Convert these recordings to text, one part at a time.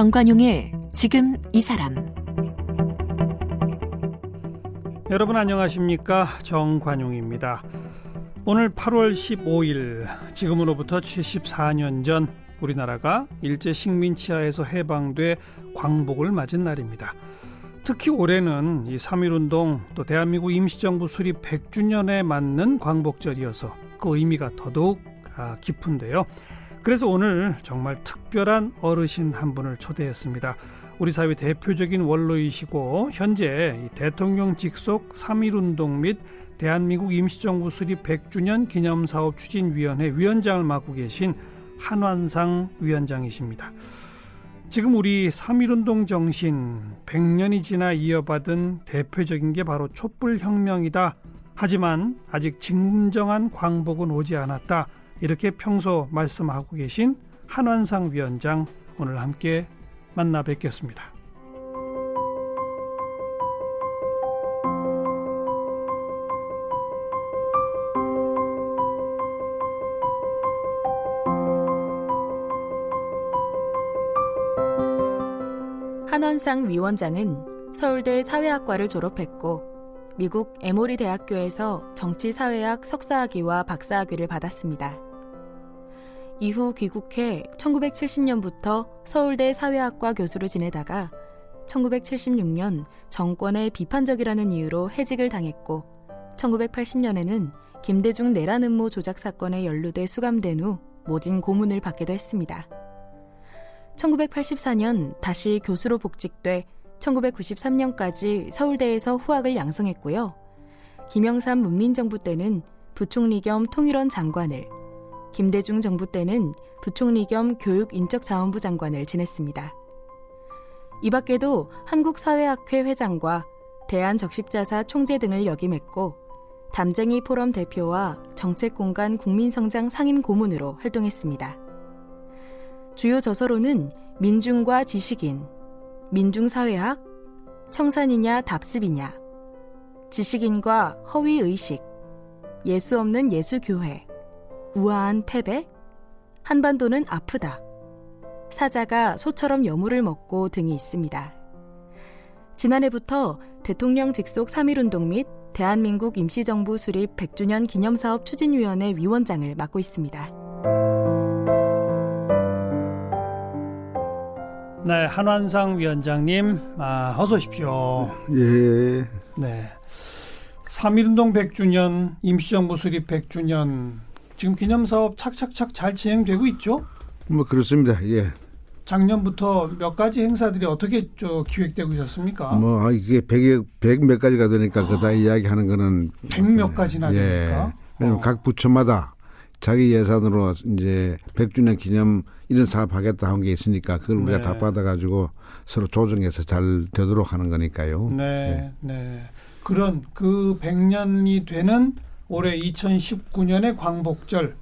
정관용의 지금 이 사람. 여러분 안녕하십니까? 정관용입니다. 오늘 8월 15일, 지금으로부터 74년 전 우리나라가 일제 식민지하에서 해방돼 광복을 맞은 날입니다. 특히 올해는 이 3.1운동 또 대한민국 임시정부 수립 100주년에 맞는 광복절이어서 그 의미가 더더욱 깊은데요. 그래서 오늘 정말 특별한 어르신 한 분을 초대했습니다. 우리 사회 대표적인 원로이시고 현재 대통령 직속 3.1운동 및 대한민국 임시정부 수립 100주년 기념사업 추진위원회 위원장을 맡고 계신 한완상 위원장이십니다. 지금 우리 3.1운동 정신 100년이 지나 이어받은 대표적인 게 바로 촛불혁명이다. 하지만 아직 진정한 광복은 오지 않았다. 이렇게 평소 말씀하고 계신 한완상 위원장, 오늘 함께 만나 뵙겠습니다. 한완상 위원장은 서울대 사회학과를 졸업했고 미국 에모리 대학교에서 정치사회학 석사학위와 박사학위를 받았습니다. 이후 귀국해 1970년부터 서울대 사회학과 교수로 지내다가 1976년 정권에 비판적이라는 이유로 해직을 당했고 1980년에는 김대중 내란 음모 조작 사건에 연루돼 수감된 후 모진 고문을 받기도 했습니다. 1984년 다시 교수로 복직돼 1993년까지 서울대에서 후학을 양성했고요. 김영삼 문민정부 때는 부총리 겸 통일원 장관을, 김대중 정부 때는 부총리 겸 교육인적자원부 장관을 지냈습니다. 이 밖에도 한국사회학회 회장과 대한적십자사 총재 등을 역임했고 담쟁이 포럼 대표와 정책공간 국민성장 상임 고문으로 활동했습니다. 주요 저서로는 민중과 지식인, 민중사회학, 청산이냐 답습이냐, 지식인과 허위의식, 예수 없는 예수교회, 우아한 패배, 한반도는 아프다, 사자가 소처럼 여물을 먹고 등이 있습니다. 지난해부터 대통령 직속 3.1운동 및 대한민국 임시정부 수립 100주년 기념사업 추진위원회 위원장을 맡고 있습니다. 네, 한완상 위원장님, 어서 오십시오. 예. 네, 3.1운동 100주년, 임시정부 수립 100주년, 지금 기념사업 착착착 잘 진행되고 있죠? 뭐 그렇습니다. 예. 작년부터 몇 가지 행사들이 어떻게 기획되고 있었습니까? 뭐 이게 100 몇 가지가 되니까 그다 이야기하는 거는 100 몇 가지나 되니까. 왜냐면 각 부처마다 자기 예산으로 이제 100주년 기념 이런 사업 하겠다 한 게 있으니까 그걸 우리가 다 받아가지고 서로 조정해서 잘 되도록 하는 거니까요. 네, 네. 그런 그 100년이 되는 올해 2019년의 광복절,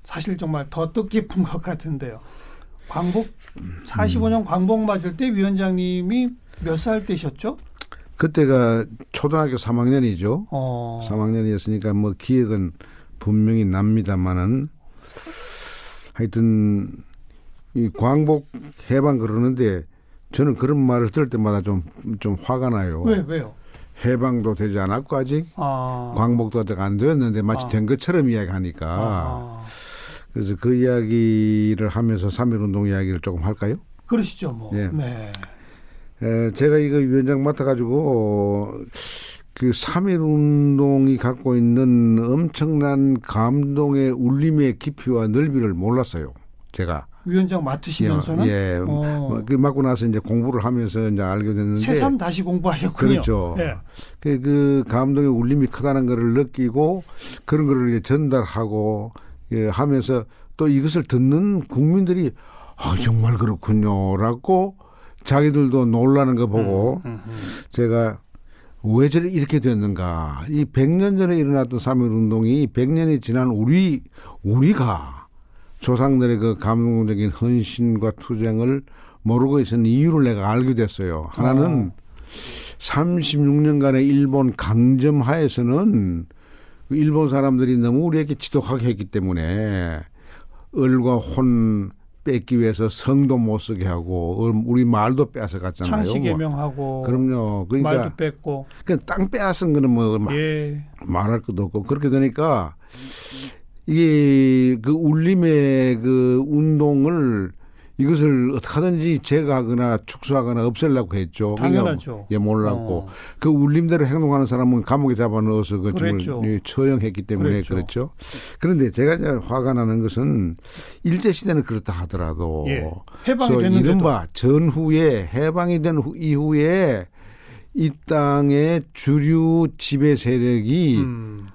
사실 정말 더 뜻깊은 것 같은데요. 광복 45년 광복 맞을 때 위원장님이 몇 살 때셨죠? 그때가 초등학교 3학년이죠. 3학년이었으니까 뭐 기억은 분명히 납니다만은 하여튼 이 광복 해방 그러는데 저는 그런 말을 들을 때마다 좀 화가 나요. 왜요? 해방도 되지 않았고 아직 광복도 아직 안 되었는데 마치 된 것처럼 이야기하니까 그래서 그 이야기를 하면서 3.1운동 이야기를 조금 할까요? 그러시죠 뭐. 예. 네. 제가 이거 위원장 맡아가지고 그 3.1운동이 갖고 있는 엄청난 감동의 울림의 깊이와 넓이를 몰랐어요. 제가. 위원장 맡으시면서는? 예. 그 맡고 나서 이제 공부를 하면서 이제 알게 됐는데. 새삼 다시 공부하셨군요. 그렇죠. 예. 그 감동의 울림이 크다는 것을 느끼고 그런 거를 이제 전달하고 하면서 또 이것을 듣는 국민들이 정말 그렇군요라고 자기들도 놀라는 거 보고 제가 왜 이렇게 됐는가. 이 100년 전에 일어났던 3.1운동이 100년이 지난 우리가 조상들의 그 감동적인 헌신과 투쟁을 모르고 있었는 이유를 내가 알게 됐어요. 하나는 36년간의 일본 강점 하에서는 일본 사람들이 너무 우리에게 지독하게 했기 때문에 을과 혼, 뺏기 위해서 성도 못 쓰게 하고 우리 말도 빼앗아 갔잖아요. 창씨 개명하고 그럼요. 그러니까 말도 뺐고 그냥 땅 빼앗은 거는 뭐 예. 말할 것도 없고 그렇게 되니까 이게 그 울림의 그 운동을 이것을 어떻게 하든지 제거하거나 축소하거나 없애려고 했죠. 당연하죠. 예, 몰랐고 그 울림대로 행동하는 사람은 감옥에 잡아넣어서 그 죽을 처형했기 때문에 그렇죠. 그런데 제가 이제 화가 나는 것은 일제 시대는 그렇다 하더라도 예. 해방이 됐는데도 이른바 전후에 해방이 된 이후에 이 땅의 주류 지배 세력이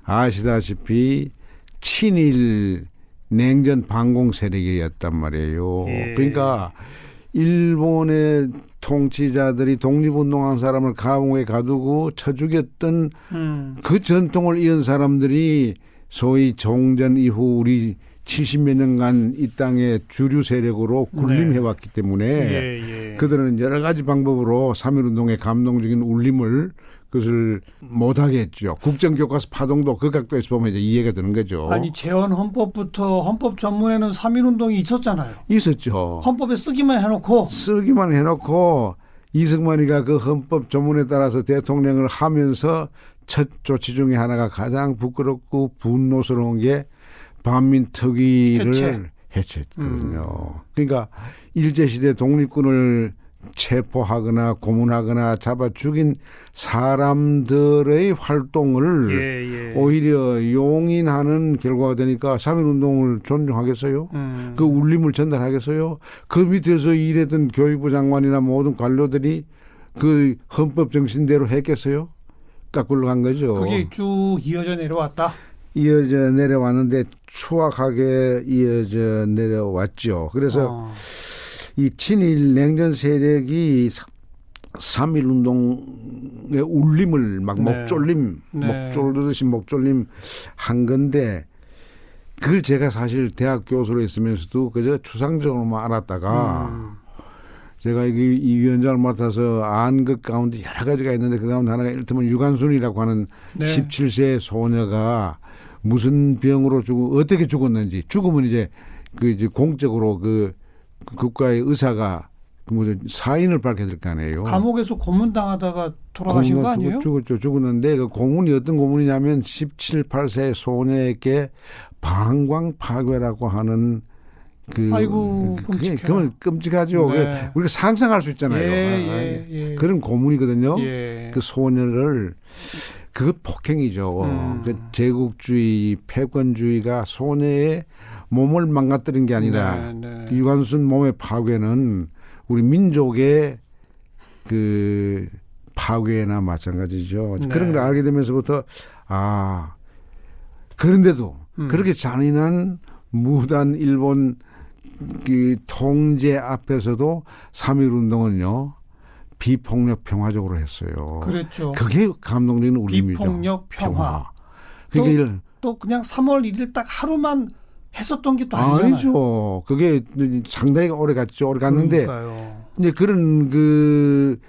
아시다시피 친일 냉전 반공 세력이었단 말이에요. 예. 그러니까 일본의 통치자들이 독립운동한 사람을 감옥에 가두고 쳐 죽였던 그 전통을 이은 사람들이 소위 종전 이후 우리 70몇 년간 이 땅의 주류 세력으로 군림해왔기 때문에 그들은 여러 가지 방법으로 3.1운동의 감동적인 울림을 그것을 못하게 했죠. 국정교과서 파동도 그 각도에서 보면 이제 이해가 되는 거죠. 아니 재헌 헌법부터 헌법 전문에는 3.1운동이 있었잖아요. 있었죠. 헌법에 쓰기만 해놓고 이승만이가 그 헌법 전문에 따라서 대통령을 하면서 첫 조치 중에 하나가 가장 부끄럽고 분노스러운 게 반민특위를 해체했거든요. 그러니까 일제시대 독립군을 체포하거나 고문하거나 잡아 죽인 사람들의 활동을 오히려 용인하는 결과가 되니까 3.1운동을 존중하겠어요? 그 울림을 전달하겠어요? 그 밑에서 일했던 교육부 장관이나 모든 관료들이 그 헌법 정신대로 했겠어요? 거꾸로 간 거죠. 그게 쭉 이어져 내려왔다? 이어져 내려왔는데 추악하게 이어져 내려왔죠. 그래서 이 친일 냉전 세력이 3.1운동의 울림을 막 목졸림 한 건데 그걸 제가 사실 대학 교수로 있으면서도 그저 추상적으로만 알았다가 제가 이 위원장을 맡아서 안 것 가운데 여러 가지가 있는데 그 가운데 하나가 이를테면 유관순이라고 하는 17세 소녀가 무슨 병으로 죽고 어떻게 죽었는지 죽으면 이제 공적으로 그 국가의 의사가 사인을 밝혀야 될 거 아니에요. 감옥에서 고문당하다가 돌아가신 거 아니에요? 죽었는데 그 고문이 어떤 고문이냐면 17, 8세 소녀에게 방광파괴라고 하는 아이고 그건 끔찍하죠. 네. 우리가 상상할 수 있잖아요. 그런 고문이거든요. 그 소녀를 그 폭행이죠. 그 제국주의, 패권주의가 소녀의 몸을 망가뜨린 게 아니라 유관순 몸의 파괴는 우리 민족의 그 파괴나 마찬가지죠. 그런 걸 알게 되면서부터 그런데도 그렇게 잔인한 무단 일본 그 통제 앞에서도 3.1운동은요 비폭력 평화적으로 했어요. 그랬죠. 그게 감동적인 울림이죠. 비폭력 평화. 그러니까 또 그냥 3월 1일 딱 하루만 했었던 게 또 아니잖아요. 아니죠. 그게 상당히 오래 갔죠. 오래 갔는데 그러니까요. 이제 그런 그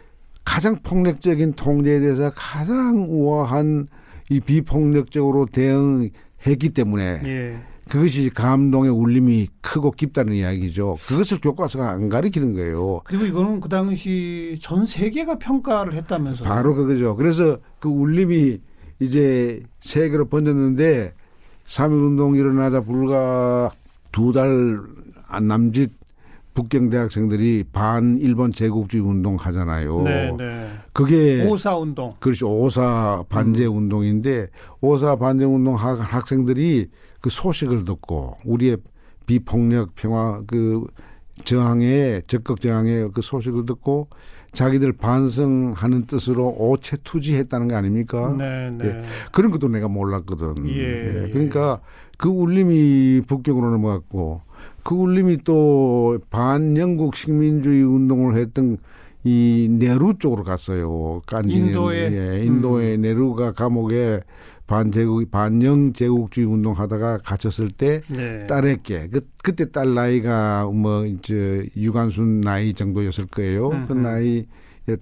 가장 폭력적인 통제에 대해서 가장 우아한 이 비폭력적으로 대응했기 때문에 그것이 감동의 울림이 크고 깊다는 이야기죠. 그것을 교과서가 안 가르치는 거예요. 그리고 이거는 그 당시 전 세계가 평가를 했다면서요. 바로 그거죠. 그래서 그 울림이 이제 세계로 번졌는데 3.1운동 일어나자 불과 2달 안 남짓 북경 대학생들이 반일본 제국주의 운동 하잖아요. 그게 오사운동. 그렇죠. 오사 반제 운동인데 오사 반제 운동 학생들이 그 소식을 듣고 우리의 비폭력 평화 그 저항에 적극 저항의 그 소식을 듣고 자기들 반성하는 뜻으로 오체투지했다는 거 아닙니까? 그런 것도 내가 몰랐거든. 그러니까 그 울림이 북경으로 넘어갔고 그 울림이 또 반영국 식민주의 운동을 했던 이 네루 쪽으로 갔어요. 인도의 네루가 감옥에 반영 제국주의 운동하다가 갇혔을 때 딸에게 그때 딸 나이가 뭐 이제 유관순 나이 정도였을 거예요. 그 나이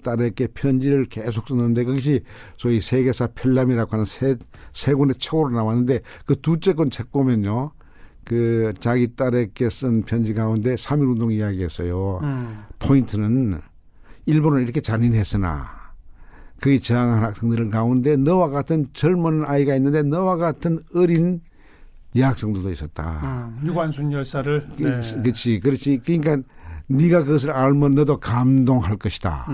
딸에게 편지를 계속 썼는데 그것이 소위 세계사 편람이라고 하는 세 권의 책으로 나왔는데 그 둘째 권 책 보면요 그 자기 딸에게 쓴 편지 가운데 3.1운동 이야기했어요. 포인트는 일본은 이렇게 잔인했으나 그에 저항한 학생들 가운데 너와 같은 젊은 아이가 있는데 너와 같은 어린 여학생들도 있었다. 유관순 열사를. 네. 그렇지. 그러니까 네가 그것을 알면 너도 감동할 것이다.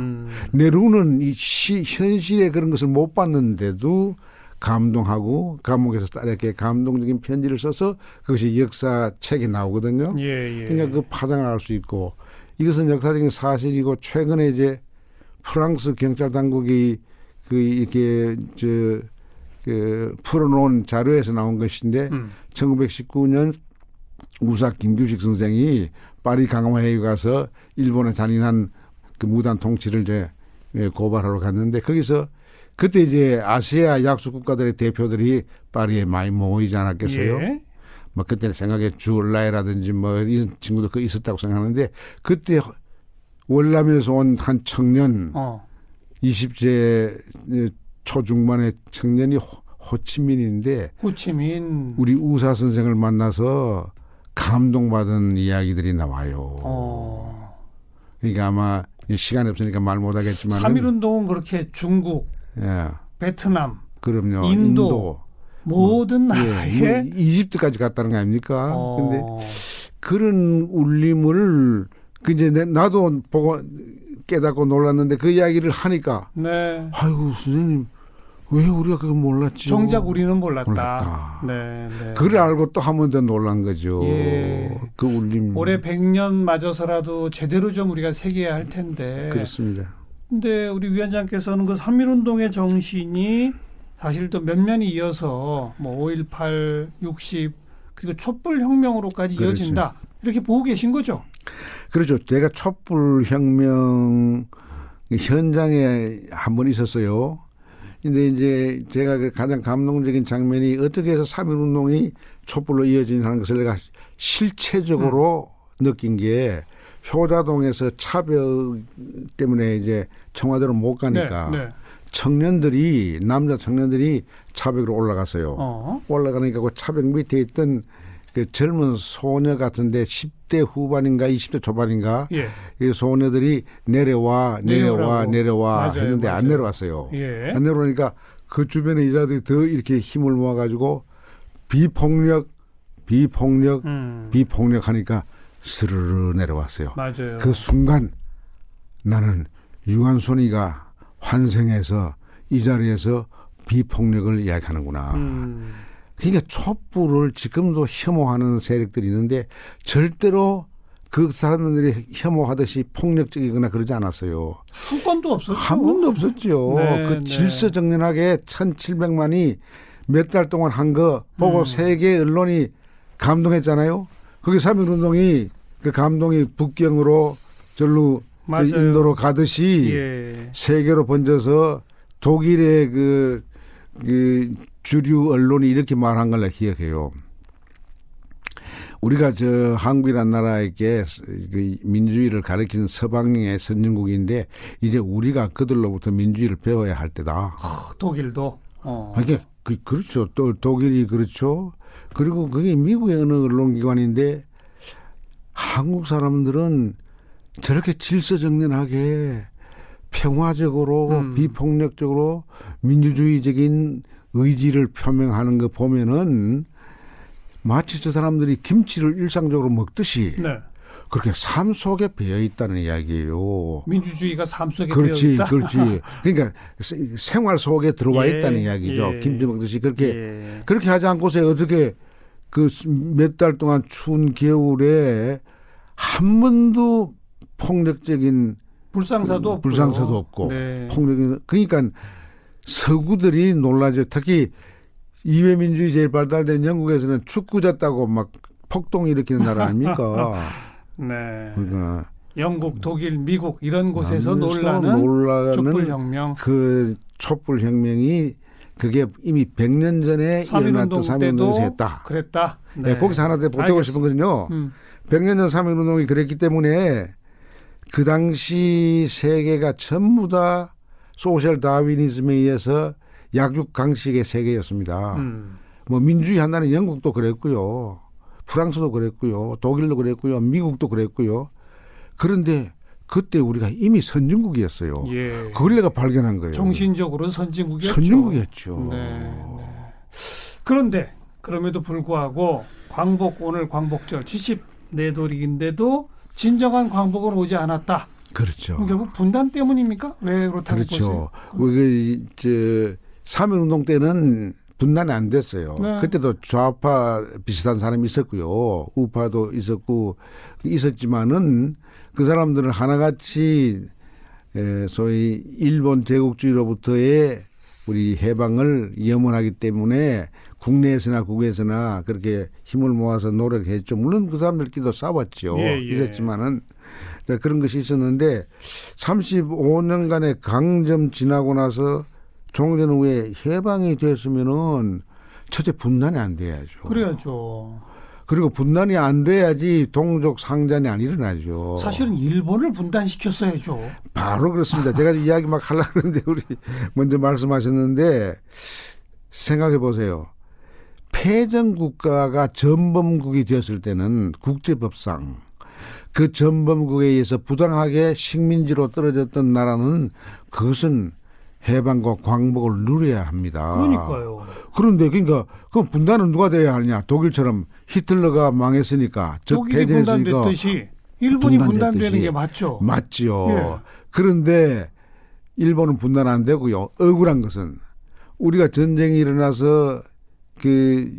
네루는 현실에 그런 것을 못 봤는데도 감동하고 감옥에서 딸에게 감동적인 편지를 써서 그것이 역사책에 나오거든요. 예. 그러니까 그 파장을 알 수 있고 이것은 역사적인 사실이고 최근에 이제 프랑스 경찰 당국이 그 이렇게 그 풀어놓은 자료에서 나온 것인데 1919년 우사 김규식 선생이 파리 강화회에 가서 일본의 잔인한 그 무단 통치를 이제 고발하러 갔는데 거기서 그때 이제 아시아 약소 국가들의 대표들이 파리에 많이 모이지 않았겠어요? 예. 뭐 그때 생각에 주얼라이라든지 뭐 이런 친구도 그 있었다고 생각하는데 그때 월남에서 온 한 청년 20세 초중반의 청년이 호치민인데 호치민 우리 우사 선생을 만나서 감동받은 이야기들이 나와요. 그러니까 아마 시간이 없으니까 말 못하겠지만 3.1운동은 그렇게 중국, 예. 베트남, 그럼요. 인도 모든 나라에 이집트까지 갔다는 거 아닙니까? 근데 그런 울림을 그 이제 나도 보고 깨닫고 놀랐는데 그 이야기를 하니까 네. 아이고 선생님 왜 우리가 그걸 몰랐지? 정작 우리는 몰랐다. 네. 그걸 알고 또 한 번 더 놀란 거죠. 예. 그 울림. 올해 100년 맞아서라도 제대로 좀 우리가 새겨야 할 텐데. 그렇습니다. 근데 우리 위원장께서는 그 3.1운동의 정신이 사실 또 면면이 이어서 뭐 5.18, 60 그리고 촛불혁명으로까지 그렇죠. 이어진다. 이렇게 보고 계신 거죠? 그렇죠. 제가 촛불혁명 현장에 한 번 있었어요. 근데 이제 제가 그 가장 감동적인 장면이 어떻게 해서 3.1운동이 촛불로 이어지는 것을 내가 실체적으로 느낀 게 효자동에서 차벽 때문에 이제 청와대로 못 가니까 네. 청년들이 남자 청년들이 차벽으로 올라갔어요. 올라가니까 그 차벽 밑에 있던 그 젊은 소녀 같은데 10대 후반인가 20대 초반인가 예. 이 소녀들이 내려와 맞아요, 했는데 맞아요. 안 내려왔어요. 예. 안 내려오니까 그 주변에 여자들이 더 이렇게 힘을 모아가지고 비폭력 하니까 스르르 내려왔어요. 맞아요. 그 순간 나는 유한순이가 환생해서 이 자리에서 비폭력을 이야기하는구나. 그러니까 촛불을 지금도 혐오하는 세력들이 있는데 절대로 그 사람들이 혐오하듯이 폭력적이거나 그러지 않았어요. 한 건도 없었죠. 한 번도 없었죠. 네, 그 질서정연하게 1,700만이 몇 달 동안 한 거 보고 세계 언론이 감동했잖아요. 거기 3.1운동이 그 감동이 북경으로 절로 그 인도로 가듯이 예. 세계로 번져서 독일의 그 주류 언론이 이렇게 말한 걸 기억해요. 우리가 저 한국이라는 나라에게 그 민주주의를 가르치는 서방의 선진국인데 이제 우리가 그들로부터 민주주의를 배워야 할 때다. 독일도. 이게 그렇죠. 또 독일이 그렇죠. 그리고 그게 미국의 어느 언론기관인데 한국 사람들은 저렇게 질서정연하게 평화적으로 비폭력적으로 민주주의적인 의지를 표명하는 거 보면은 마치 저 사람들이 김치를 일상적으로 먹듯이 네. 그렇게 삶 속에 배어 있다는 이야기예요. 민주주의가 삶 속에 그렇지, 배어 있다. 그렇지. 그러니까 생활 속에 들어와 예, 있다는 이야기죠. 예. 김치 먹듯이 그렇게 하지 않고서 어떻게 그 몇 달 동안 추운 겨울에 한 번도 폭력적인 불상사도 없고 네. 폭력이 그러니까 서구들이 놀라죠. 특히 이회민주주의 제일 발달된 영국에서는 축구 졌다고 막 폭동 일으키는 나라 아닙니까? 네. 그러니까 영국, 독일, 미국 이런 곳에서 놀라는 촛불혁명. 그 촛불혁명이 그게 이미 100년 전에 일어났던 3.1운동에서 했다. 그랬다. 네. 거기서 하나 더 보태고 싶은 거는요. 100년 전 3.1운동이 그랬기 때문에 그 당시 세계가 전부 다 소셜 다윈이즘에 의해서 약육강식의 세계였습니다. 뭐 민주주의 한다는 영국도 그랬고요. 프랑스도 그랬고요. 독일도 그랬고요. 미국도 그랬고요. 그런데 그때 우리가 이미 선진국이었어요. 예. 그걸 내가 발견한 거예요. 정신적으로 선진국이었죠. 선진국이었죠. 네. 그런데 그럼에도 불구하고 오늘 광복절 74돌인데도 진정한 광복은 오지 않았다. 그렇죠. 그럼 결국 분단 때문입니까? 왜 그렇다고 그렇죠. 보세요? 이제 3.1운동 때는 분단이 안 됐어요. 네. 그때도 좌파 비슷한 사람이 있었고요. 우파도 있었지만은 그 사람들은 하나같이 소위 일본 제국주의로부터의 우리 해방을 염원하기 때문에 국내에서나 국외에서나 그렇게 힘을 모아서 노력했죠. 물론 그 사람들끼리도 싸웠죠. 예. 있었지만은 그런 것이 있었는데 35년간의 강점 지나고 나서 종전 후에 해방이 됐으면은 첫째 분단이 안 돼야죠. 그래야죠. 그리고 분단이 안 돼야지 동족 상잔이 안 일어나죠. 사실은 일본을 분단시켰어야죠. 바로 그렇습니다. 제가 이야기 막 하려고 하는데 우리 먼저 말씀하셨는데 생각해 보세요. 패전 국가가 전범국이 되었을 때는 국제법상 그 전범국에 의해서 부당하게 식민지로 떨어졌던 나라는 그것은 해방과 광복을 누려야 합니다. 그러니까요. 그런데 그러니까 그 분단은 누가 돼야 하느냐? 독일처럼 히틀러가 망했으니까 독일이 분단됐듯이 일본이 분단되는 게 맞죠. 맞지요. 예. 그런데 일본은 분단 안 되고요. 억울한 것은 우리가 전쟁이 일어나서 그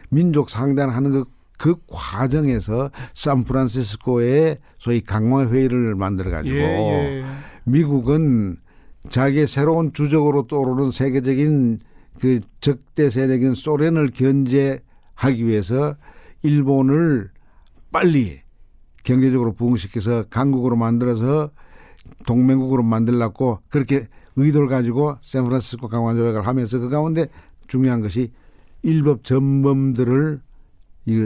민족 상단하는 그 과정에서 샌프란시스코에 소위 강화회의를 만들어 가지고 미국은 자기의 새로운 주적으로 떠오르는 세계적인 그 적대 세력인 소련을 견제하기 위해서 일본을 빨리 경제적으로 부흥시켜서 강국으로 만들어서 동맹국으로 만들려고 그렇게 의도를 가지고 샌프란시스코 강화조약을 하면서 그 가운데 중요한 것이 일법 전범들을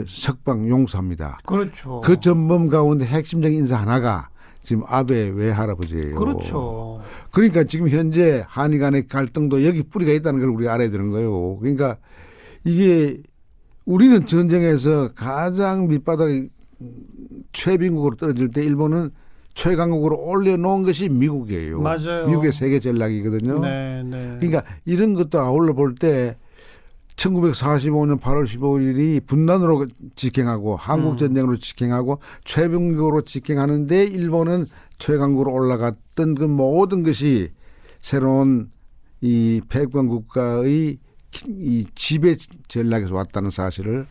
석방 용서합니다. 그렇죠. 그 전범 가운데 핵심적인 인사 하나가 지금 아베 외할아버지예요. 그렇죠. 그러니까 지금 현재 한일 간의 갈등도 여기 뿌리가 있다는 걸 우리가 알아야 되는 거예요. 그러니까 이게 우리는 전쟁에서 가장 밑바닥 최빈국으로 떨어질 때 일본은 최강국으로 올려놓은 것이 미국이에요. 맞아요. 미국의 세계 전략이거든요. 네. 그러니까 이런 것도 아울러 볼 때 1945년 8월 15일이 분단으로 직행하고 한국전쟁으로 직행하고 최병국으로 직행하는데 일본은 최강국으로 올라갔던 그 모든 것이 새로운 이 패권 국가의 이 지배 전략에서 왔다는 사실을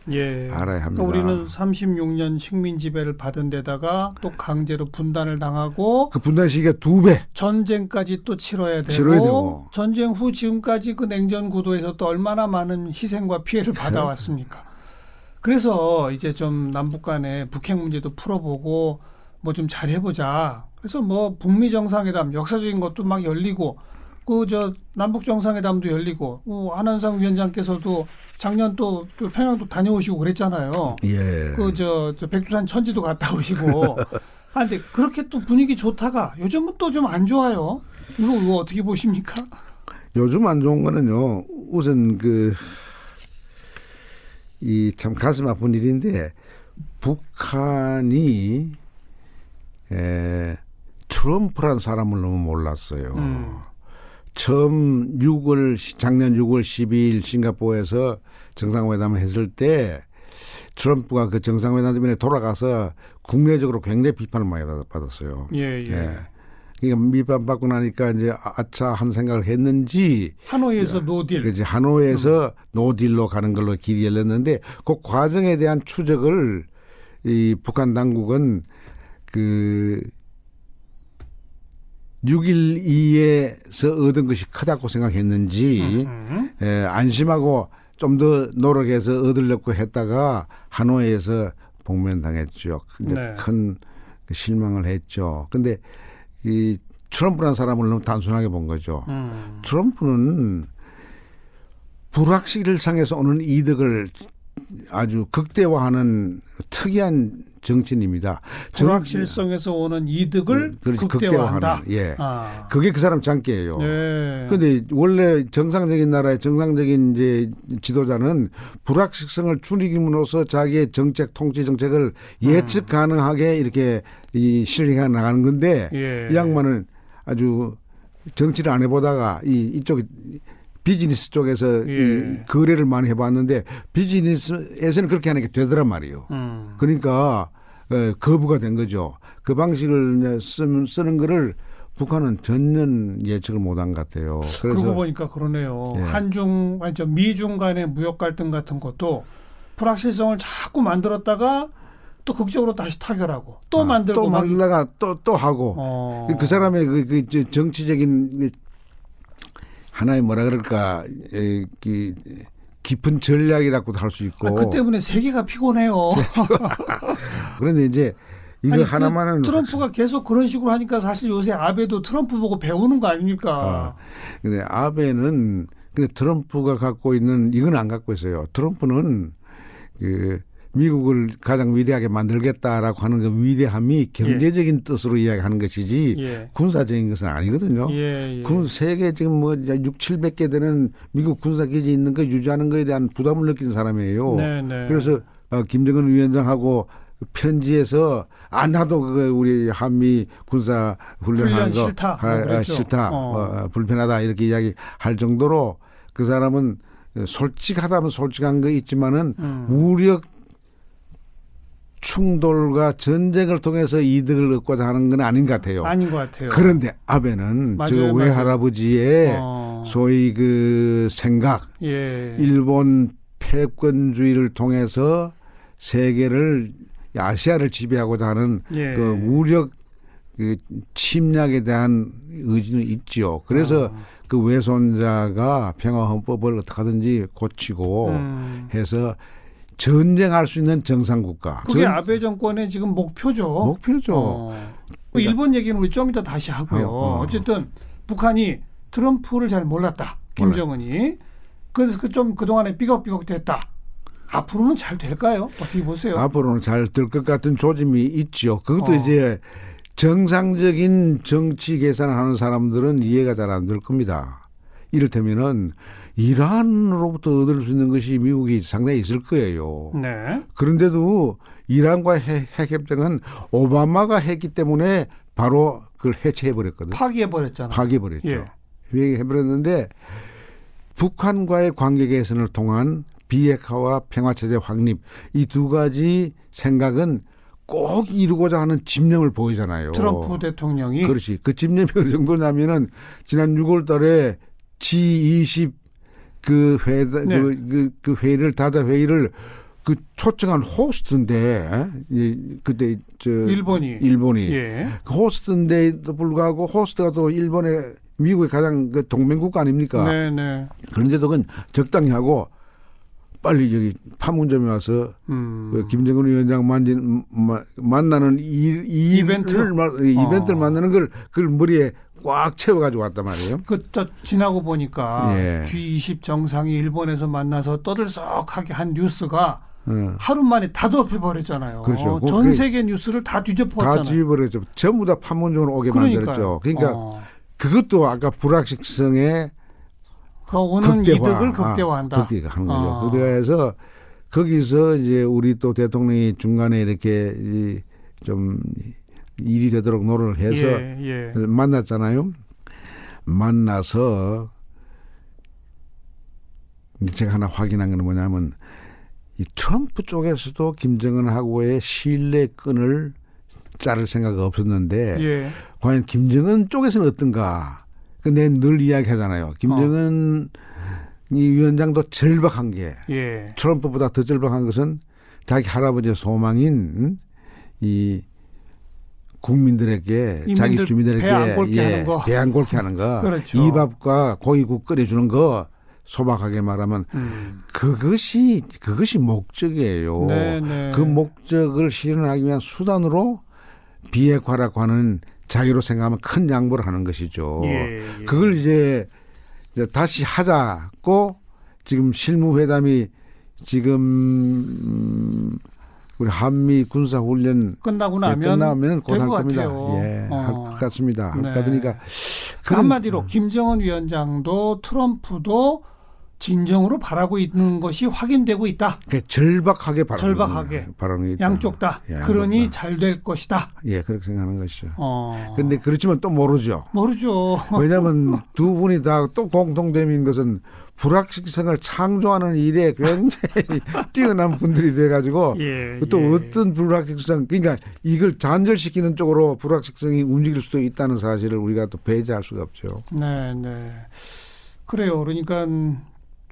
알아야 합니다. 그러니까 우리는 36년 식민 지배를 받은 데다가 또 강제로 분단을 당하고 그 분단 시기가 2배. 전쟁까지 또 치러야 되고 전쟁 후 지금까지 그 냉전 구도에서 또 얼마나 많은 희생과 피해를 받아왔습니까? 그래서 이제 좀 남북 간의 북핵 문제도 풀어보고 뭐 좀 잘해보자. 그래서 뭐 북미 정상회담 역사적인 것도 막 열리고 남북 정상회담도 열리고 한한상 위원장께서도 작년 또 평양도 다녀오시고 그랬잖아요. 예. 저 백두산 천지도 갔다 오시고. 근데 그렇게 또 분위기 좋다가 요즘은 또 좀 안 좋아요. 이거 어떻게 보십니까? 요즘 안 좋은 거는요. 우선 이 참 가슴 아픈 일인데 북한이 트럼프란 사람을 너무 몰랐어요. 처음 작년 6월 12일 싱가포르에서 정상회담을 했을 때 트럼프가 그 정상회담 때문에 돌아가서 국내적으로 굉장히 비판을 많이 받았어요. 예. 그러니까 비판받고 나니까 이제 아차 한 생각을 했는지 하노이에서 노딜. 그렇지. 하노이에서 노딜로 가는 걸로 길이 열렸는데 그 과정에 대한 추적을 이 북한 당국은 6.12에서 얻은 것이 크다고 생각했는지 안심하고 좀 더 노력해서 얻으려고 했다가 하노이에서 복면당했죠. 근데 큰 실망을 했죠. 근데 이 트럼프라는 사람을 너무 단순하게 본 거죠. 트럼프는 불확실성에서 오는 이득을 아주 극대화하는 특이한 정치인입니다. 불확실성에서 오는 이득을 극대화한다. 예. 그게 그 사람 장기예요. 그런데 네. 원래 정상적인 나라의 정상적인 이제 지도자는 불확실성을 줄이김으로써 자기의 정책, 통치 정책을 예측 가능하게 이렇게 실행해 나가는 건데 예. 이 양반은 아주 정치를 안 해보다가 이쪽 비즈니스 쪽에서 이 거래를 많이 해봤는데 비즈니스에서는 그렇게 하는 게 되더란 말이에요. 그러니까 거부가 된 거죠. 그 방식을 쓰는 거를 북한은 전혀 예측을 못한 것 같아요. 그래서 그러고 보니까 그러네요. 예. 미중 간의 무역 갈등 같은 것도 불확실성을 자꾸 만들었다가 또 극적으로 다시 타결하고 또 만들고 또 만들다가 또 하고 그 사람의 그 정치적인 하나의 뭐라 그럴까 깊은 전략이라고도 할 수 있고. 그 때문에 세계가 피곤해요. 그런데 이제 이거 아니, 하나만은 트럼프가 계속 그런 식으로 하니까 사실 요새 아베도 트럼프 보고 배우는 거 아닙니까? 근데 아베는 근데 트럼프가 갖고 있는 이건 안 갖고 있어요. 트럼프는 그 미국을 가장 위대하게 만들겠다라고 하는 그 위대함이 경제적인 뜻으로 이야기하는 것이지 군사적인 것은 아니거든요. 세계 지금 뭐 600-700개 되는 미국 군사기지 있는 거 유지하는 거에 대한 부담을 느끼는 사람이에요. 그래서 김정은 위원장하고 편지에서 나도 우리 한미 군사 훈련하는 거 싫다, 불편하다 이렇게 이야기할 정도로 그 사람은 솔직하다면 솔직한 거 있지만은 무력 충돌과 전쟁을 통해서 이득을 얻고자 하는 건 아닌 것 같아요. 아닌 것 같아요. 그런데 아베는 저 외할아버지의 소위 그 생각, 일본 패권주의를 통해서 세계를 아시아를 지배하고자 하는 그 무력 그 침략에 대한 의지는 있지요. 그래서 그 외손자가 평화헌법을 어떻게 하든지 고치고 해서 전쟁할 수 있는 정상국가. 그게 아베 정권의 지금 목표죠. 일본 얘기는 우리 좀 이따 다시 하고요. 어쨌든 북한이 트럼프를 잘 몰랐다. 김정은이. 그래서 좀 그동안에 삐걱삐걱 됐다. 앞으로는 잘 될까요? 어떻게 보세요? 앞으로는 잘 될 것 같은 조짐이 있죠. 그것도 이제 정상적인 정치 계산을 하는 사람들은 이해가 잘 안 될 겁니다. 이를테면은 이란으로부터 얻을 수 있는 것이 미국이 상당히 있을 거예요. 그런데도 이란과 핵협정은 오바마가 했기 때문에 바로 그걸 해체해버렸거든요. 파기해버렸죠. 해버렸는데 북한과의 관계 개선을 통한 비핵화와 평화체제 확립 이 두 가지 생각은 꼭 이루고자 하는 집념을 보이잖아요. 트럼프 대통령이. 그렇지. 그 집념이 어느 정도냐면은 지난 6월 달에 G20 그 회의를 다자 회의를 그 초청한 호스트인데 그때 일본이 그 호스트인데도 불구하고 호스트가 또 일본의 미국의 가장 그 동맹국가 아닙니까? 그런데도 그건 적당히 하고 빨리 여기 판문점에 와서 그 김정은 위원장 만나는 이벤트를 만나는 걸 그걸 머리에 꽉 채워가지고 왔단 말이에요. 지나고 보니까 G20 정상이 일본에서 만나서 떠들썩하게 한 뉴스가 하루 만에 다 덮여버렸잖아요. 그렇죠. 전 세계 뉴스를 다 뒤집어버렸잖아요. 다 뒤집어버렸죠. 전부 다 판문점으로 오게 만들었죠. 그러니까 그것도 아까 불확실성에 오는 이득을 극대화한다. 극대화하는 거죠. 극대화해서 거기서 이제 우리 또 대통령이 중간에 이렇게 좀 일이 되도록 노력을 해서 만났잖아요. 만나서 제가 하나 확인한 건 뭐냐면 이 트럼프 쪽에서도 김정은하고의 신뢰끈을 자를 생각이 없었는데 과연 김정은 쪽에서는 어떤가? 내가 늘 이야기하잖아요. 김정은 이 위원장도 절박한 게 트럼프보다 더 절박한 것은 자기 할아버지의 소망인 이 국민들에게 자기 주민들에게 배 안 골게 하는 거 그렇죠. 이밥과 고기국 끓여주는 거 소박하게 말하면 그것이 목적이에요. 그 목적을 실현하기 위한 수단으로 비핵화라고 하는 자기로 생각하면 큰 양보를 하는 것이죠. 그걸 이제 다시 하자고 지금 실무회담이 지금 우리 한미 군사 훈련 끝나고 나면 곧 할 될 것 겁니다. 같아요. 예, 할 것 같습니다. 네. 그러니까 그 한마디로 김정은 위원장도 트럼프도 진정으로 바라고 있는 것이 확인되고 있다. 절박하게 바라는 게 있다. 양쪽 다. 예, 그러니 잘 될 것이다. 예, 그렇게 생각하는 것이죠. 어. 근데 그렇지만 또 모르죠. 모르죠. 왜냐하면 두 분이 다 또 공통점인 것은 불확실성을 창조하는 일에 굉장히 뛰어난 분들이 돼가지고 예, 또 예. 어떤 불확실성, 그러니까 이걸 잔절시키는 쪽으로 불확실성이 움직일 수도 있다는 사실을 우리가 또 배제할 수가 없죠. 네, 네. 그래요. 그러니까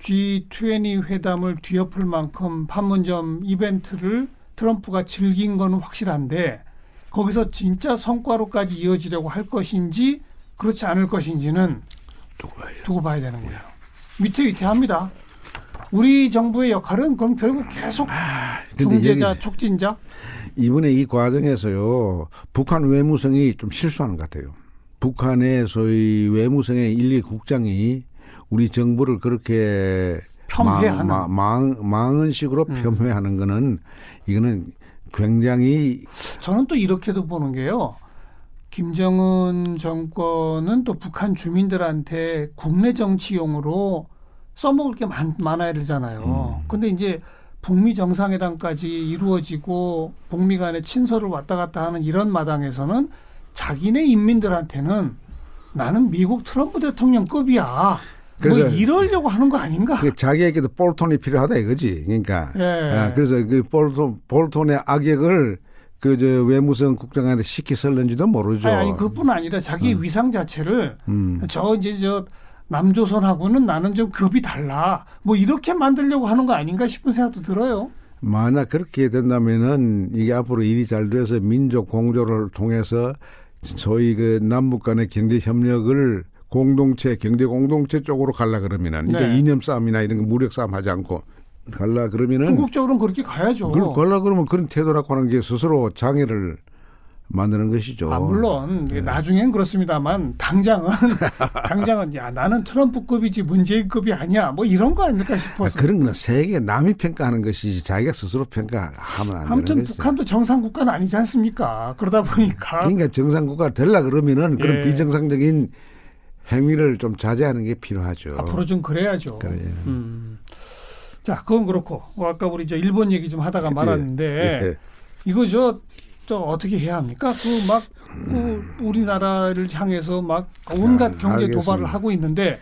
G20 회담을 뒤엎을 만큼 판문점 이벤트를 트럼프가 즐긴 건 확실한데 거기서 진짜 성과로까지 이어지려고 할 것인지 그렇지 않을 것인지는 두고 봐야 되는 거예요. 위태위태합니다. 우리 정부의 역할은 그럼 결국 계속 중재자, 촉진자? 이번에 이 과정에서요, 북한 외무성이 좀 실수하는 것 같아요. 북한의 소위 외무성의 일개 국장이 우리 정부를 그렇게 폄훼하는 망은 식으로 폄훼하는 거는 이거는 굉장히 저는 또 이렇게도 보는 게요. 김정은 정권은 또 북한 주민들한테 국내 정치용으로 써먹을 게 많아야 되잖아요. 근데 이제 북미 정상회담까지 이루어지고 북미 간의 친서를 왔다 갔다 하는 이런 마당에서는 자기네 인민들한테는 나는 미국 트럼프 대통령급이야. 뭐 이러려고 하는 거 아닌가? 자기에게도 볼톤이 필요하다 이거지. 그러니까 예. 그래서 그 볼톤의 악역을 그 저 외무성 국장한테 시키설는지도 모르죠. 아니 그뿐 아니라 자기 위상 자체를 저 남조선하고는 나는 좀 급이 달라. 뭐 이렇게 만들려고 하는 거 아닌가 싶은 생각도 들어요. 만약 그렇게 된다면은 이게 앞으로 일이 잘 돼서 민족 공조를 통해서 저희 그 남북 간의 경제 협력을 경제 공동체 쪽으로 갈라 그러면은 이게 이념 싸움이나 이런 거 무력 싸움 하지 않고 갈라 그러면은 궁극적으로는 그렇게 가야죠. 갈라 그러면 그런 태도라고 하는 게 스스로 장애를 만드는 것이죠. 물론 나중엔 그렇습니다만 당장은 야 나는 트럼프급이지 문재인급이 아니야. 뭐 이런 거 아닐까 싶어서. 그런 건 세계 남이 평가하는 것이지 자기가 스스로 평가하면 안 되는 거죠. 아무튼 북한도 정상국가는 아니지 않습니까? 그러다 보니까. 그러니까 정상국가 되려 그러면은 그런 비정상적인 행위를 좀 자제하는 게 필요하죠. 앞으로 좀 그래야죠. 그래요. 자, 그건 그렇고 아까 우리 저 일본 얘기 좀 하다가 말았는데 이거 저 어떻게 해야 합니까? 우리나라를 향해서 막 온갖 경제 도발을 하고 있는데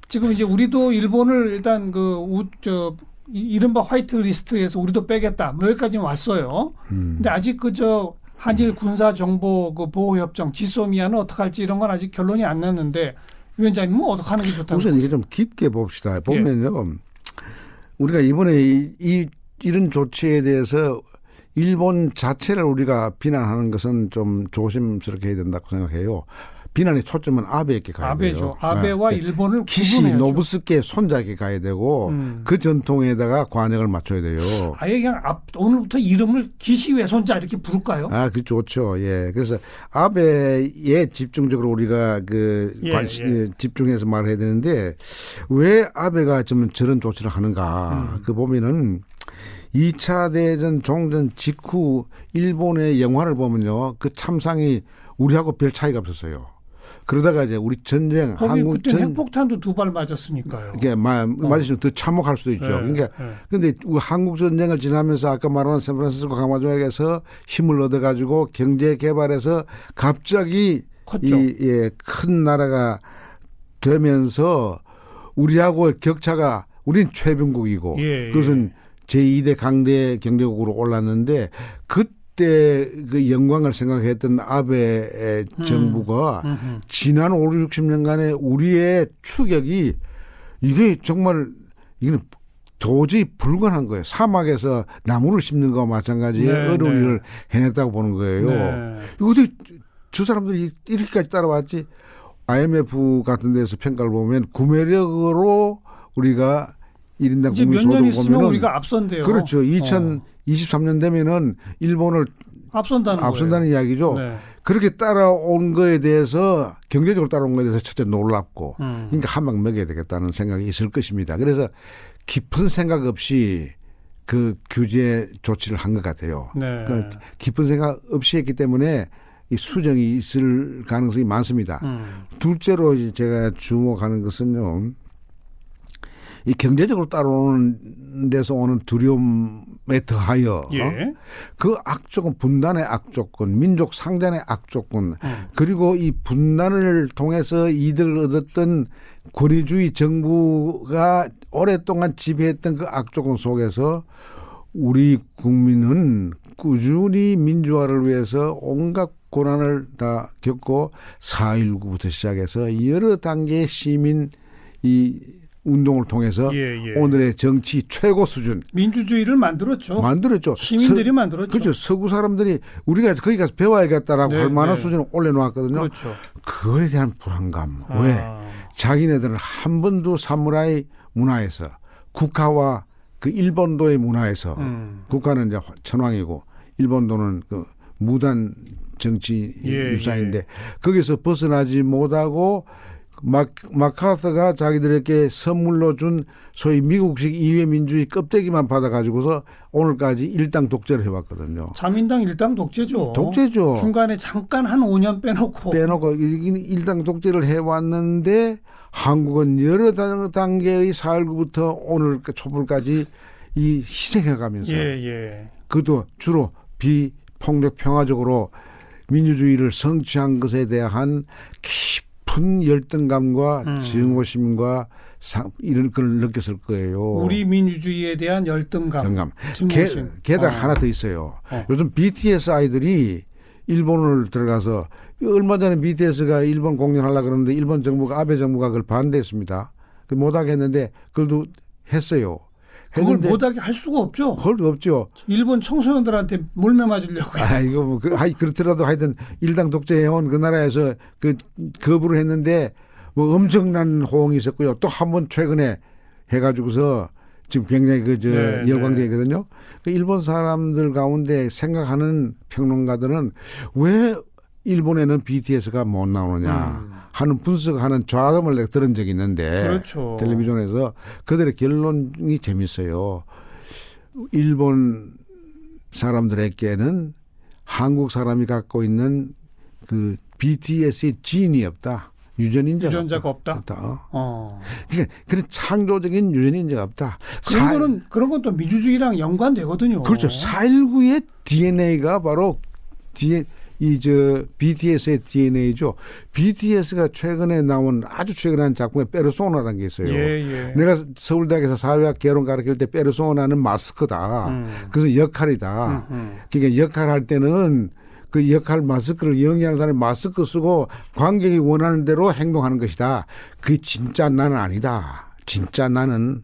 지금 이제 우리도 일본을 일단 이른바 화이트 리스트에서 우리도 빼겠다. 뭐 여기까지 왔어요. 근데 아직 한일 군사 정보 보호 협정 지소미아는 어떻게 할지 이런 건 아직 결론이 안 났는데 위원장님은 어떻게 하는 게 좋다고? 우선 이게 좀 깊게 봅시다. 보면요. 우리가 이번에 이런 조치에 대해서 일본 자체를 우리가 비난하는 것은 좀 조심스럽게 해야 된다고 생각해요. 비난의 초점은 아베에게 가야 아베죠. 돼요. 아베와 일본을 기시 구분해야죠. 노부스케 손자에게 가야 되고 그 전통에다가 관역을 맞춰야 돼요. 아예 그냥 오늘부터 이름을 기시 외손자 이렇게 부를까요? 그 좋죠. 예. 그래서 아베에 집중적으로 우리가 집중해서 말해야 되는데 왜 아베가 좀 저런 조치를 하는가? 그 보면은 2차 대전 종전 직후 일본의 영화를 보면요. 그 참상이 우리하고 별 차이가 없었어요. 그러다가 이제 우리 전쟁 거기 그때 핵폭탄도 2발 맞았으니까요. 이게 맞으시면 더 참혹할 수도 있죠. 그러니까 근데 한국 전쟁을 지나면서 아까 말한 샌프란시스코 강화조약에서 힘을 얻어가지고 경제 개발해서 갑자기 큰 나라가 되면서 우리하고 격차가 우린 최병국이고 그것은 제2대 강대 경제국으로 올랐는데 그때 그 영광을 생각했던 아베 정부가 지난 5, 60년간의 우리의 추격이 이게 정말 이건 도저히 불가능한 거예요. 사막에서 나무를 심는 거와 마찬가지의 어려운 일을 해냈다고 보는 거예요. 이거 어떻게 저 사람들이 이렇게까지 따라왔지? IMF 같은 데서 평가를 보면 구매력으로 우리가 1인당 이제 몇 년 있으면 우리가 앞선대요. 그렇죠. 2023년 되면은 일본을 앞선다는 이야기죠. 그렇게 따라온 거에 대해서 경제적으로 따라온 거에 대해서 첫째 놀랍고 그러니까 한 방 먹여야 되겠다는 생각이 있을 것입니다. 그래서 깊은 생각 없이 그 규제 조치를 한 것 같아요. 네. 그러니까 깊은 생각 없이 했기 때문에 이 수정이 있을 가능성이 많습니다. 둘째로 이제 제가 주목하는 것은요. 이 경제적으로 따라오는 데서 오는 두려움에 더하여 예. 그 악조건, 분단의 악조건, 민족 상잔의 악조건, 그리고 이 분단을 통해서 이득을 얻었던 권위주의 정부가 오랫동안 지배했던 그 악조건 속에서 우리 국민은 꾸준히 민주화를 위해서 온갖 고난을 다 겪고 4.19부터 시작해서 여러 단계의 시민 이 운동을 통해서 오늘의 정치 최고 수준 민주주의를 만들었죠. 시민들이 만들었죠. 그렇죠. 서구 사람들이 우리가 거기 가서 배워야겠다라고 할 만한 수준을 올려놓았거든요. 그렇죠. 그거에 대한 불안감. 왜? 자기네들은 한 번도 사무라이 문화에서 국가와 그 일본도의 문화에서 국가는 이제 천황이고 일본도는 그 무단 정치 유산인데 거기서 벗어나지 못하고 마카르사가 자기들에게 선물로 준 소위 미국식 이회민주의 껍데기만 받아가지고서 오늘까지 일당 독재를 해왔거든요. 자민당 일당 독재죠. 독재죠. 중간에 잠깐 한 5년 빼놓고 일당 독재를 해왔는데 한국은 여러 단계의 4.19부터 오늘 촛불까지 이 희생해가면서 그것도 주로 비폭력 평화적으로 민주주의를 성취한 것에 대한 깊은 열등감과 증오심과 이런 걸 느꼈을 거예요. 우리 민주주의에 대한 열등감. 증오심. 게다가 하나 더 있어요. 요즘 BTS 아이들이 일본을 들어가서 얼마 전에 BTS가 일본 공연하려고 그러는데 일본 정부가 아베 정부가 그걸 반대했습니다. 못하게 했는데 그걸도 했어요. 그걸 못하게 할 수가 없죠. 그걸 없죠. 일본 청소년들한테 몰매 맞으려고. 이거 뭐 그렇더라도 하여튼 일당 독재해온 그 나라에서 그 거부를 했는데 뭐 엄청난 호응이 있었고요. 또 한 번 최근에 해가지고서 지금 굉장히 열광적이거든요. 그 일본 사람들 가운데 생각하는 평론가들은 왜 일본에는 BTS가 못 나오느냐 하는 분석하는 좌담을 내가 들은 적이 있는데 그렇죠. 텔레비전에서 그들의 결론이 재밌어요. 일본 사람들에게는 한국 사람이 갖고 있는 그 BTS의 진이 없다. 유전자가 없다. 그러니까 그런 창조적인 유전인자가 없다. 그런 건 또 민주주의랑 연관되거든요. 그렇죠. 4.19의 DNA가 바로 BTS의 DNA죠. BTS가 최근에 나온 아주 최근에 한 작품에 페르소나라는 게 있어요. 내가 서울대학에서 사회학 개론 가르칠 때 페르소나는 마스크다. 그래서 역할이다. 그러니까 역할할 때는 그 역할 마스크를 연기하는 사람이 마스크 쓰고 관객이 원하는 대로 행동하는 것이다. 그게 진짜 나는 아니다. 진짜 나는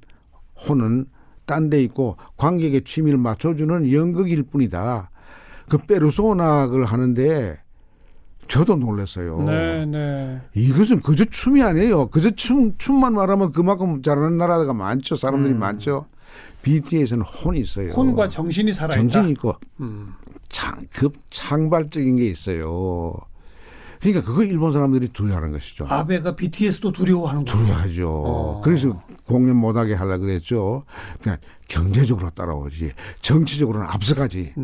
혼은 딴 데 있고 관객의 취미를 맞춰주는 연극일 뿐이다. 그 페르소나를 하는데 저도 놀랐어요. 이것은 그저 춤이 아니에요. 그저 춤만 말하면 그만큼 잘하는 나라가 많죠. 사람들이 많죠. BTS는 혼이 있어요. 혼과 정신이 살아있다. 정신이 있고 창발적인 게 있어요. 그러니까 그거 일본 사람들이 두려워하는 것이죠. 아베가 BTS도 두려워하는 거죠. 두려워하죠. 그래서 공연 못하게 하려고 그랬죠. 그냥 경제적으로 따라오지. 정치적으로는 앞서가지.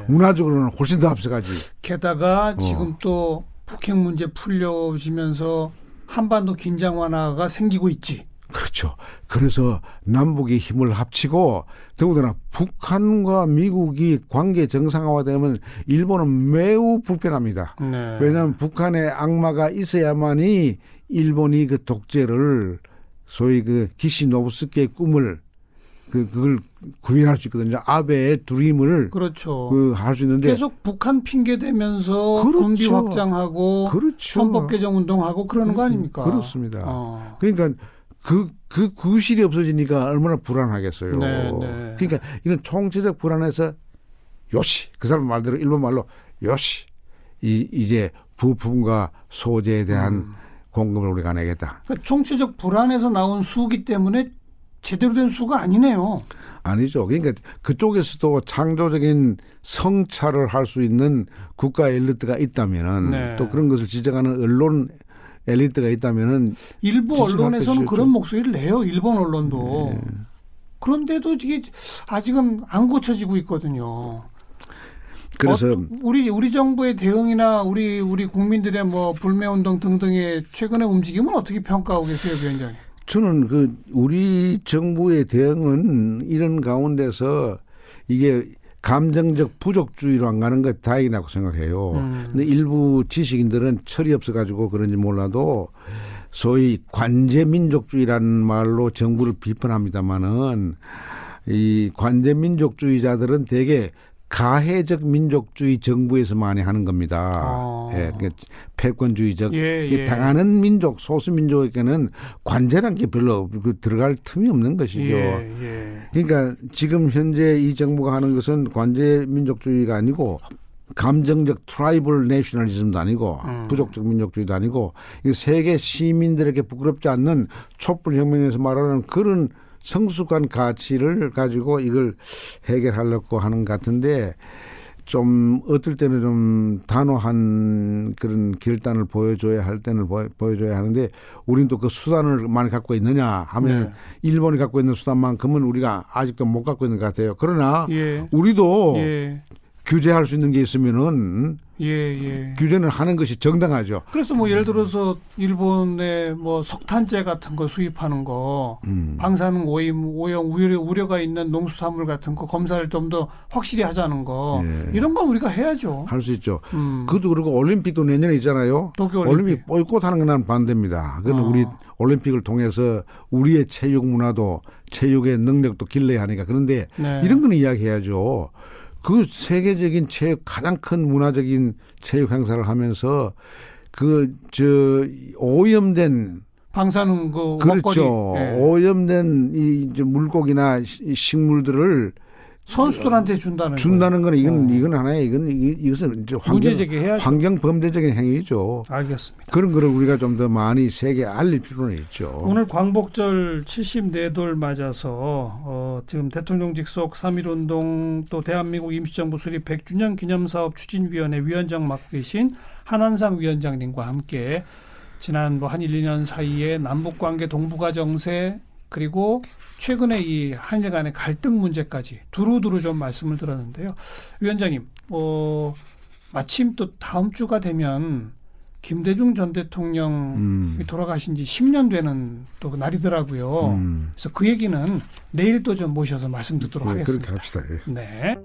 문화적으로는 훨씬 더 앞서가지. 게다가 지금 또 북핵 문제 풀려지면서 한반도 긴장 완화가 생기고 있지. 그렇죠. 그래서 남북이 힘을 합치고 더군다나 북한과 미국이 관계 정상화되면 일본은 매우 불편합니다. 왜냐하면 북한의 악마가 있어야만이 일본이 그 독재를 소위 그 기시노부스키의 꿈을 그걸 구현할 수 있거든요. 아베의 드림을 할 수 있는데 계속 북한 핑계 대면서 군비 확장하고 헌법 개정 운동하고 그러는 거 아닙니까? 그렇습니다. 그러니까 그 구실이 없어지니까 얼마나 불안하겠어요. 그러니까 이런 총체적 불안에서 요시 그 사람 말대로 일본 말로 요시 이제 부품과 소재에 대한 공급을 우리가 내겠다. 그러니까 총체적 불안에서 나온 수기 때문에 제대로 된 수가 아니네요. 아니죠. 그러니까 그쪽에서도 창조적인 성찰을 할 수 있는 국가 엘리트가 있다면은 또 그런 것을 지적하는 언론 엘리트가 있다면은 일부 언론에서는 그런 목소리를 내요. 일본 언론도. 그런데도 이게 아직은 안 고쳐지고 있거든요. 그래서 우리 정부의 대응이나 우리 국민들의 뭐 불매운동 등등의 최근의 움직임은 어떻게 평가하고 계세요, 위원장님? 저는 그 우리 정부의 대응은 이런 가운데서 이게 감정적 부족주의로 안 가는 것 다행이라고 생각해요. 근데 일부 지식인들은 철이 없어가지고 그런지 몰라도 소위 관제민족주의라는 말로 정부를 비판합니다마는 이 관제민족주의자들은 대개 가해적 민족주의 정부에서 많이 하는 겁니다. 예, 그러니까 패권주의적 당하는 민족, 소수민족에게는 관제란 게 별로 들어갈 틈이 없는 것이죠. 그러니까 지금 현재 이 정부가 하는 것은 관제민족주의가 아니고 감정적 트라이벌 내셔널리즘도 아니고 부족적 민족주의도 아니고 이 세계 시민들에게 부끄럽지 않는 촛불혁명에서 말하는 그런 성숙한 가치를 가지고 이걸 해결하려고 하는 것 같은데 좀 어떨 때는 좀 단호한 그런 결단을 보여줘야 할 때는 보여줘야 하는데 우리는 또 그 수단을 많이 갖고 있느냐 하면 일본이 갖고 있는 수단만큼은 우리가 아직도 못 갖고 있는 것 같아요. 그러나 우리도 규제할 수 있는 게 있으면은 규제는 하는 것이 정당하죠. 그래서 뭐 예를 들어서 일본의 뭐 석탄재 같은 거 수입하는 거, 방사능 오염 우려가 있는 농수산물 같은 거 검사를 좀 더 확실히 하자는 거 이런 건 우리가 해야죠. 할 수 있죠. 그것도 그리고 올림픽도 내년에 있잖아요. 올림픽 보이콧하는 건 난 반대입니다. 그건 우리 올림픽을 통해서 우리의 체육 문화도 체육의 능력도 길러야 하니까. 그런데 이런 거는 이야기해야죠. 그 세계적인 체육 가장 큰 문화적인 체육 행사를 하면서 오염된 방사능 그렇죠. 오염된 이 물고기나 식물들을 선수들한테 준다는 거는 이건 하나의 이것은 이제 환경 범죄적인 행위죠. 알겠습니다. 그런 거를 우리가 좀 더 많이 세계에 알릴 필요는 있죠. 오늘 광복절 74돌 맞아서 지금 대통령 직속 3.1운동 또 대한민국 임시정부 수립 100주년 기념사업 추진위원회 위원장 맡고 계신 한한상 위원장님과 함께 지난 한 1, 2년 사이에 남북관계 동북아 정세 그리고 최근에 이 한일 간의 갈등 문제까지 두루두루 좀 말씀을 들었는데요. 위원장님, 마침 또 다음 주가 되면 김대중 전 대통령이 돌아가신 지 10년 되는 또 날이더라고요. 그래서 그 얘기는 내일 또 좀 모셔서 말씀 듣도록 하겠습니다. 그렇게 합시다. 네.